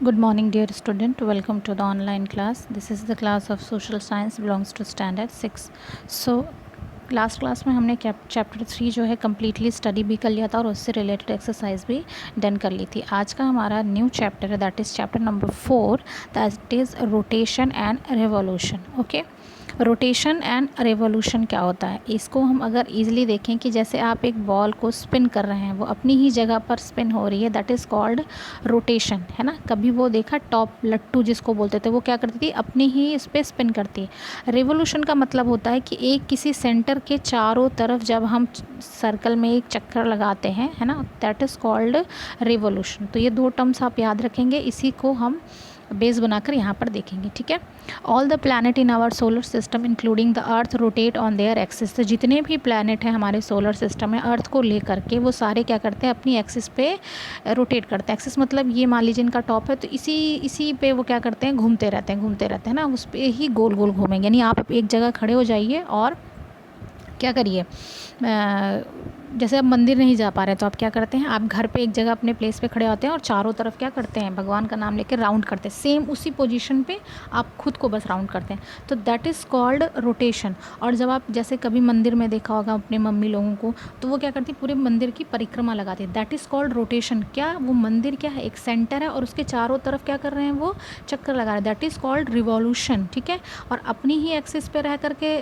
Good morning, dear student. Welcome to the online class. This is the class of social science belongs to standard 6. So last class में हमने chapter 3 जो है completely study भी कर लिया था और उससे रिलेटेड एक्सरसाइज भी डन कर ली थी. आज का हमारा न्यू चैप्टर है, that is chapter number 4, that is rotation and revolution. Okay, rotation and revolution क्या होता है, इसको हम अगर ईजिली देखें कि जैसे आप एक बॉल को स्पिन कर रहे हैं, वो अपनी ही जगह पर स्पिन हो रही है, दैट इज़ कॉल्ड रोटेशन, है ना. कभी वो देखा टॉप लट्टू जिसको बोलते थे, वो क्या करती थी, अपनी ही इस पर स्पिन करती है. रेवोल्यूशन का मतलब होता है कि एक किसी सेंटर के चारों तरफ जब हम सर्कल में एक चक्कर लगाते हैं, है ना, दैट इज़ कॉल्ड रेवोल्यूशन. तो ये दो टर्म्स आप याद रखेंगे, इसी को हम बेस बनाकर यहाँ पर देखेंगे. ठीक है. All the planet in our solar system including the earth rotate on their axis. तो जितने भी प्लैनेट हैं हमारे सोलर सिस्टम में अर्थ को लेकर के, वो सारे क्या करते हैं, अपनी एक्सिस पे रोटेट करते हैं. एक्सिस मतलब ये मान लीजिए इनका टॉप है, तो इसी पे वो क्या करते हैं, घूमते रहते हैं ना, उस पर ही गोल गोल घूमेंगे. यानी आप एक जगह खड़े हो जाइए और क्या करिए, जैसे आप मंदिर नहीं जा पा रहे तो आप क्या करते हैं, आप घर पे एक जगह अपने प्लेस पे खड़े होते हैं और चारों तरफ क्या करते हैं, भगवान का नाम लेकर राउंड करते हैं. सेम उसी पोजीशन पे आप खुद को बस राउंड करते हैं. तो दैट इज़ कॉल्ड रोटेशन. और जब आप जैसे कभी मंदिर में देखा होगा अपने मम्मी लोगों को, तो वो क्या करती है, पूरे मंदिर की परिक्रमा लगाती है. That is called rotation. क्या वो मंदिर क्या है, एक सेंटर है और उसके चारों तरफ क्या कर रहे हैं, वो चक्कर लगा रहे हैं. That is called revolution. ठीक है. और अपनी ही एक्सिस पे रह करके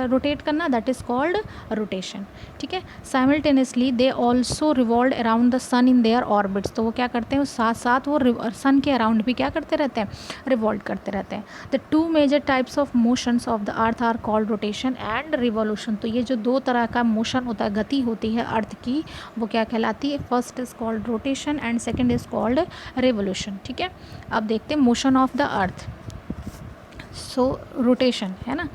रोटेट करना, दैट इज़ कॉल्ड रोटेशन. ठीक है. Simultaneously they also revolve around the sun in their orbits. तो वो क्या करते हैं, साथ साथ वो सन के अराउंड भी क्या करते रहते हैं, रिवॉल्व करते रहते हैं. The two major types of motions of the earth are called rotation and revolution. तो ये जो दो तरह का मोशन होता है, गति होती है अर्थ की, वो क्या कहलाती है, first is called rotation and second is called revolution. ठीक है. अब देखते हैं motion of the earth. So rotation, है ना.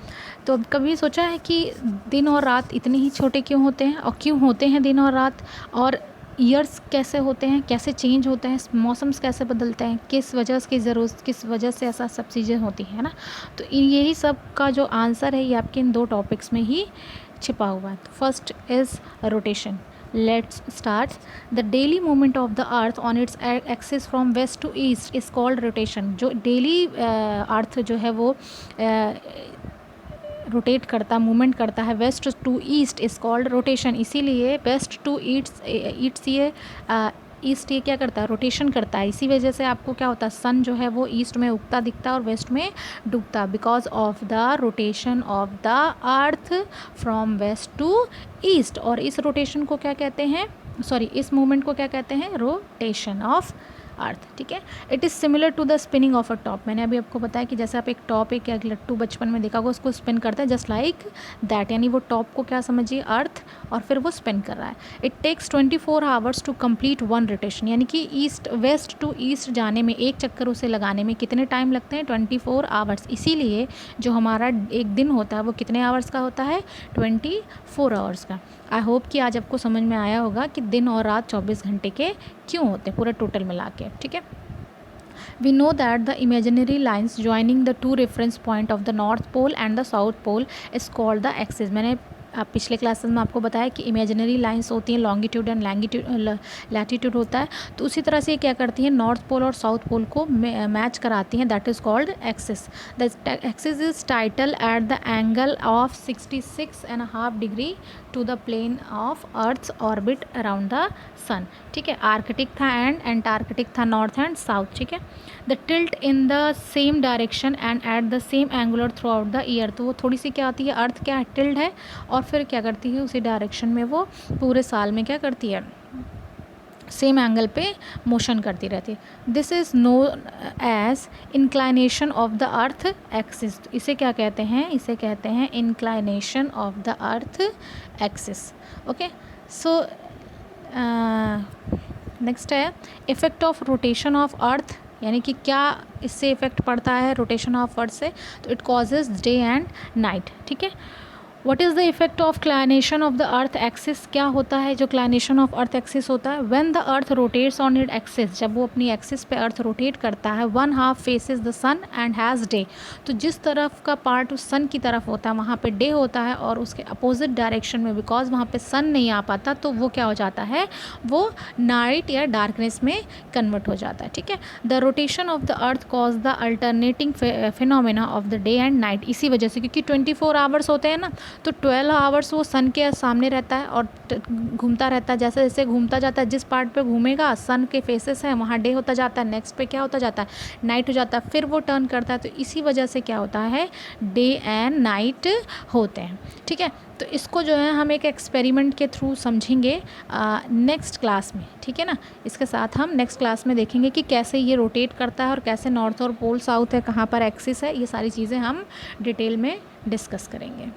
तो अब कभी सोचा है कि दिन और रात इतने ही छोटे क्यों होते हैं, और क्यों होते हैं दिन और रात, और ईयर्स कैसे होते हैं, कैसे चेंज होते हैं, मौसम्स कैसे बदलते हैं, किस वजह की ज़रूरत, किस वजह से ऐसा सब चीज़ें होती हैं ना. तो यही सब का जो आंसर है ये आपके इन दो टॉपिक्स में ही छिपा हुआ है. First is rotation. Let's start. The daily movement of the earth on its axis from west to east is called rotation. जो daily अर्थ जो है वो रोटेट करता, मूवमेंट करता है west to east, is called rotation. इसीलिए west to ईट्स ये ईस्ट ये क्या करता है, रोटेशन करता है. इसी वजह से आपको क्या होता है, सन जो है वो ईस्ट में उगता दिखता है और वेस्ट में डूबता, because of the rotation of the earth from west to east. और इस रोटेशन को क्या कहते हैं, सॉरी, इस मूवमेंट को क्या कहते हैं, रोटेशन ऑफ अर्थ. ठीक है. It is similar to the spinning of a top. मैंने अभी आपको बताया कि जैसे आप एक टॉप, एक लट्टू बचपन में देखा होगा, उसको स्पिन करता है, जस्ट लाइक दैट. यानी वो टॉप को क्या समझिए, अर्थ, और फिर वो स्पिन कर रहा है. It takes 24 hours to complete one rotation. यानी कि ईस्ट, वेस्ट टू ईस्ट जाने में, एक चक्कर उसे लगाने में कितने टाइम लगते हैं, 24 आवर्स. इसीलिए जो हमारा एक दिन होता है वो कितने आवर्स का होता है, 24 आवर्स का. आई होप कि आज आपको समझ में आया होगा कि दिन और रात 24 घंटे के क्यों होते हैं, पूरे टोटल मिला के. ठीक है. We know that the imaginary lines joining the two reference point of the North Pole and the South Pole is called the axis. मैंने आप पिछले क्लासेस में आपको बताया कि इमेजिनरी लाइंस होती हैं, लॉन्गिट्यूड एंड लैटिट्यूड होता है. तो उसी तरह से ये क्या करती हैं, नॉर्थ पोल और साउथ पोल को मैच कराती हैं, that is called axis. The axis is title at the angle of 66.5 degree to the plane of earth's orbit around the sun. ठीक है. आर्कटिक था एंड एंटार्कटिक था, नॉर्थ एंड साउथ. ठीक है. The tilt in the same direction and at the same angular throughout the year. तो वो थोड़ी सी क्या होती है, अर्थ क्या है, टिल्ट है, और फिर क्या करती है, उसी डायरेक्शन में वो पूरे साल में क्या करती है, सेम एंगल पे मोशन करती रहती है. This is known as inclination of the earth axis. इसे क्या कहते हैं, इसे कहते हैं inclination of the earth axis. Okay. So next है effect of rotation of earth. यानी कि क्या इससे इफ़ेक्ट पड़ता है रोटेशन ऑफ अर्थ से. तो it causes day and night. ठीक है. What is the effect of clination of the earth axis? क्या होता है जो क्लाइनेशन ऑफ अर्थ एक्सिस होता है? When the earth rotates on it axis, जब वो अपनी एक्सिस पे अर्थ रोटेट करता है, one half faces the sun and has day, तो जिस तरफ का पार्ट उस सन की तरफ होता है वहाँ पे डे होता है, और उसके अपोजिट डायरेक्शन में बिकॉज वहाँ पे सन नहीं आ पाता तो वो क्या हो जाता है, वो नाइट या डार्कनेस में कन्वर्ट हो जाता है। ठीक है, the rotation of the earth cause the alternating phenomena of the day and night, इसी वजह से, क्योंकि 24 आवर्स होते हैं ना, तो 12 आवर्स वो सन के सामने रहता है और घूमता रहता है, जैसे जैसे घूमता जाता है जिस पार्ट पे घूमेगा सन के फेसेस हैं वहाँ डे होता जाता है, नेक्स्ट पे क्या होता जाता है, नाइट हो जाता है, फिर वो टर्न करता है, तो इसी वजह से क्या होता है, डे एंड नाइट होते हैं। ठीक है, तो इसको जो है हम एक एक्सपेरिमेंट के थ्रू समझेंगे नेक्स्ट क्लास में। ठीक है ना, इसके साथ हम नेक्स्ट क्लास में देखेंगे कि कैसे ये रोटेट करता है और कैसे नॉर्थ और पोल साउथ है, कहाँ पर एक्सिस है, ये सारी चीज़ें हम डिटेल में डिस्कस करेंगे।